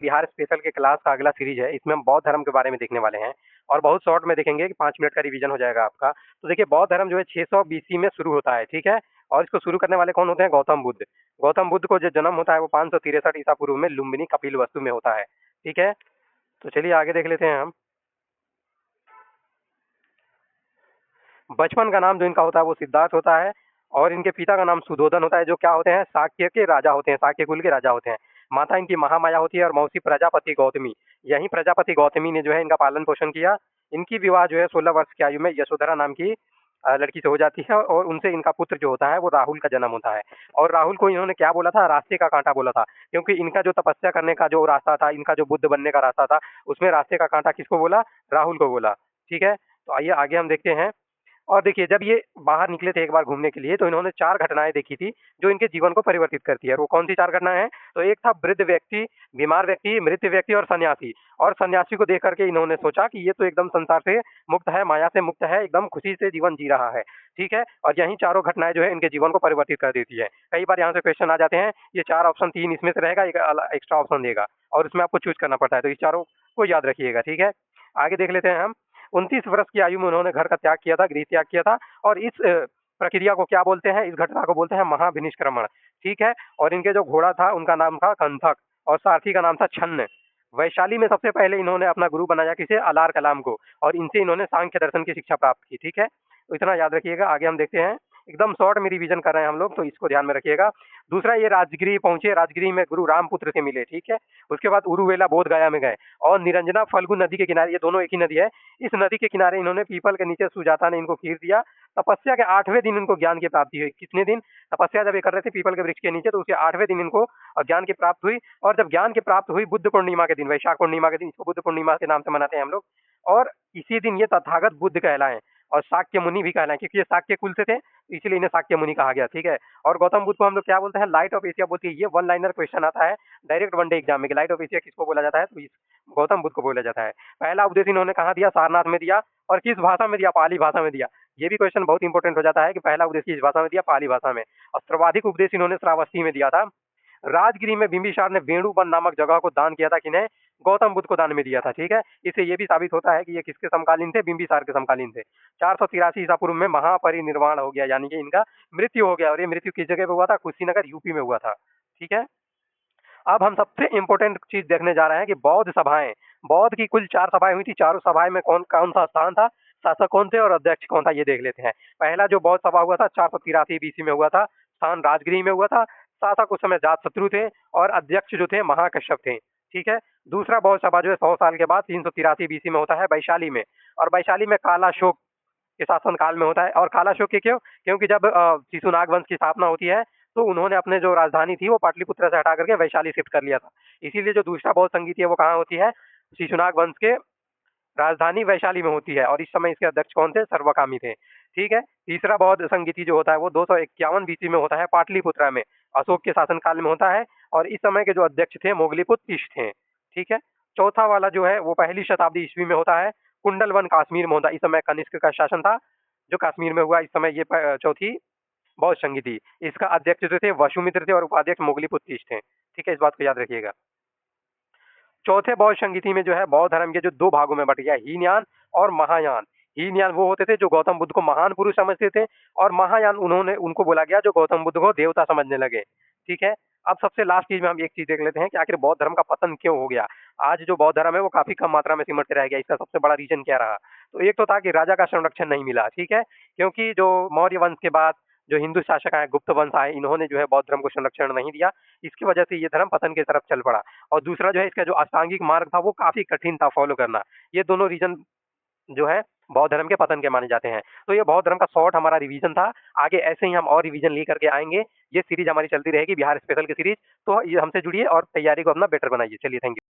Bihar special के class का अगला सीरीज है। इसमें हम बौद्ध धर्म के बारे में देखने वाले हैं और बहुत शॉर्ट में देखेंगे कि 5 मिनट का रिवीजन हो जाएगा आपका। तो देखिए बौद्ध धर्म जो है 600 बीसी में शुरू होता है, ठीक है? और इसको शुरू करने वाले कौन होते हैं? गौतम बुद्ध। गौतम बुद्ध को जो जन्म होता है वो 563 ईसा पूर्व में लुम्बिनी कपिलवस्तु में होता है, ठीक है? तो चलिए आगे देख लेते हैं हम। बचपन का नाम जो इनका होता है वो सिद्धार्थ होता है और इनके पिता का नाम सुधोधन होता है, जो क्या होते हैं? शाक्य के राजा होते हैं, शाक्य कुल के राजा होते हैं। माता इनकी महामाया होती है और मौसी प्रजापति गौतमी। यही प्रजापति गौतमी ने जो है इनका पालन पोषण किया। इनकी विवाह जो है 16 वर्ष की आयु में यशोधरा नाम की लड़की से हो जाती है और उनसे इनका पुत्र जो होता है वो राहुल का जन्म होता है। और राहुल को इन्होंने क्या बोला था? रास्ते का कांटा बोला था, क्योंकि इनका जो तपस्या करने का जो रास्ता था, इनका जो बुद्ध बनने का रास्ता था, उसमें रास्ते का कांटा किसको बोला? राहुल को बोला, ठीक है? तो आइए आगे हम देखते हैं। और देखिए जब ये बाहर निकले थे एक बार घूमने के लिए तो इन्होंने 4 घटनाएँ देखी थी जो इनके जीवन को परिवर्तित करती है। और वो कौन-सी 4 घटनाएँ हैं? तो एक था वृद्ध व्यक्ति, बीमार व्यक्ति, मृत व्यक्ति और सन्यासी। और सन्यासी को देख कर के इन्होंने सोचा कि ये तो एकदम संसार से मुक्त है, माया से मुक्त है, एकदम खुशी से जीवन जी रहा है, ठीक है? और यही चारों घटनाएँ जो है इनके जीवन को परिवर्तित कर देती है। कई बार यहाँ से क्वेश्चन आ जाते हैं, ये 4 ऑप्शन 3 इसमें से रहेगा, एक एक्स्ट्रा ऑप्शन देगा और उसमें आपको चूज़ करना पड़ता है। तो इस चारों को याद रखिएगा, ठीक है? आगे देख लेते हैं हम। 29 वर्ष की आयु में उन्होंने घर का त्याग किया था, गृह त्याग किया था और इस प्रक्रिया को क्या बोलते हैं? इस घटना को बोलते हैं महाविनिष्क्रमण, ठीक है? और इनके जो घोड़ा था उनका नाम था कंथक और सारथी का नाम था छन्न। वैशाली में सबसे पहले इन्होंने अपना गुरु बनाया किसे? अलार कलाम को और इनसे इन्होंने सांख्य दर्शन की शिक्षा प्राप्त की, ठीक है? तो इतना याद रखिएगा। आगे हम देखते हैं। एकदम शॉर्ट में रिवीजन कर रहे हैं हम लोग, तो इसको ध्यान में रखिएगा। दूसरा, ये राजगिरी पहुंचे, राजगिरी में गुरु रामपुत्र से मिले, ठीक है? उसके बाद उरुवेला बोध गया में गए और निरंजना फल्गु नदी के किनारे, ये दोनों एक ही नदी है, इस नदी के किनारे इन्होंने पीपल के नीचे सुजाता ने इनको खीर दिया। तपस्या के 8वें दिन इनको ज्ञान की प्राप्ति हुई। कितने दिन तपस्या जब ये कर रहे थे पीपल के वृक्ष के नीचे, तो उसके 8वें दिन इनको ज्ञान की प्राप्त हुई। और जब ज्ञान की प्राप्त हुई बुद्ध पूर्णिमा के दिन, वैशाख पूर्णिमा के दिन, इसको बुद्ध पूर्णिमा के नाम से मनाते हैं हम लोग। और इसी दिन ये तथागत बुद्ध कहलाए और शाक्य मुनि भी कहलाए, क्योंकि ये शाक्य कुल से थे, इसलिए इन्हें शाक्य मुनि कहा गया, ठीक है? और गौतम बुद्ध को हम लोग क्या बोलते हैं? लाइट ऑफ एशिया बोलते हैं। ये वन लाइनर क्वेश्चन आता है डायरेक्ट वनडे एग्जाम में कि लाइट ऑफ एशिया किसको बोला जाता है? तो इस गौतम बुद्ध को बोला जाता है। पहला उपदेश इन्होंने कहाँ दिया? सारनाथ में दिया। और किस भाषा में दिया? पाली भाषा में दिया। ये भी क्वेश्चन बहुत इंपॉर्टेंट हो जाता है कि पहला उपदेश किस भाषा में दिया? पाली भाषा में। और सर्वाधिक उपदेश इन्होंने श्रावस्ती में दिया था। राजगिरी में बिंबिसार ने वेणुवन नामक जगह को दान किया था, किन्हें? गौतम बुद्ध को दान में दिया था, ठीक है? इससे ये भी साबित होता है कि ये किसके समकालीन थे? बिंबिसार के समकालीन थे। 483 ईसा पूर्व में महापरिनिर्वाण हो गया, यानी कि इनका मृत्यु हो गया। और ये मृत्यु किस जगह पे हुआ था? कुशीनगर यूपी में हुआ था, ठीक है? अब हम सबसे इम्पोर्टेंट चीज देखने जा रहे हैं कि बौद्ध सभाएं, बौद्ध की कुल 4 सभाएं हुई थी। चारों सभाएं में कौन कौन सा स्थान था, शासक कौन थे और अध्यक्ष कौन था, ये देख लेते हैं। पहला जो बौद्ध सभा हुआ था 483 बीसी में हुआ था, स्थान राजगिरी में हुआ था। शासक उस समय जातशत्रु थे और अध्यक्ष जो थे महाकश्यप थे, ठीक है? दूसरा बौद्ध सभा जो है 100 साल के बाद 383 बीसी में होता है वैशाली में। और वैशाली में कालाशोक के शासन काल में होता है। और कालाशोक के क्यों? क्योंकि जब शिशुनाग वंश की स्थापना होती है तो उन्होंने अपने जो राजधानी थी वो पाटलिपुत्र से हटा करके वैशाली शिफ्ट कर लिया था। इसीलिए जो दूसरा बौद्ध संगीति है वो कहाँ होती है? शिशुनाग वंश के राजधानी वैशाली में होती है। और इस समय इसके अध्यक्ष कौन थे? सर्वकामी थे, ठीक है? तीसरा बौद्ध संगीति जो होता है वो 251 बीसी में होता है पाटलिपुत्र में, अशोक के शासनकाल में होता है। और इस समय के जो अध्यक्ष थे मोगलीपुत्र तिष्ठ थे, ठीक है? चौथा वाला जो है वो 1ली शताब्दी ईस्वी में होता है, कुंडलवन कश्मीर में होता है। इस समय कनिष्क का शासन था जो कश्मीर में हुआ। इस समय ये चौथी बौद्ध संगीति, इसका अध्यक्ष जो थे वसुमित्र थे और उपाध्यक्ष मोगलीपुत्र तिष्ठ थे, ठीक है? इस बात को याद रखिएगा। चौथे बौद्ध संगीति में जो है बौद्ध धर्म के जो 2 भागों में बट गया, हीनयान और महायान। हीनयान वो होते थे जो गौतम बुद्ध को महान पुरुष समझते थे और महायान उनको बोला गया जो गौतम बुद्ध को देवता समझने लगे, ठीक है? अब सबसे लास्ट चीज में हम एक चीज देख लेते हैं कि आखिर बौद्ध धर्म का पतन क्यों हो गया। आज जो बौद्ध धर्म है वो काफी कम मात्रा में सिमट के रह गया। इसका सबसे बड़ा रीजन क्या रहा? तो एक तो था कि राजा का संरक्षण नहीं मिला, ठीक है? क्योंकि जो मौर्य वंश के बाद जो हिंदू शासक आए, गुप्त वंश आए, इन्होंने जो है बौद्ध धर्म को संरक्षण नहीं दिया। इसकी वजह से ये धर्म पतन की तरफ चल पड़ा। और दूसरा जो है इसका जो अष्टांगिक मार्ग था वो काफी कठिन था फॉलो करना। ये दोनों रीजन जो है बौद्ध धर्म के पतन के माने जाते हैं। तो ये बौद्ध धर्म का शॉर्ट हमारा रिवीजन था। आगे ऐसे ही हम और रिवीजन लेकर के आएंगे। ये सीरीज हमारी चलती रहेगी, बिहार स्पेशल की सीरीज। तो ये हमसे जुड़िए और तैयारी को अपना बेटर बनाइए। चलिए, थैंक यू।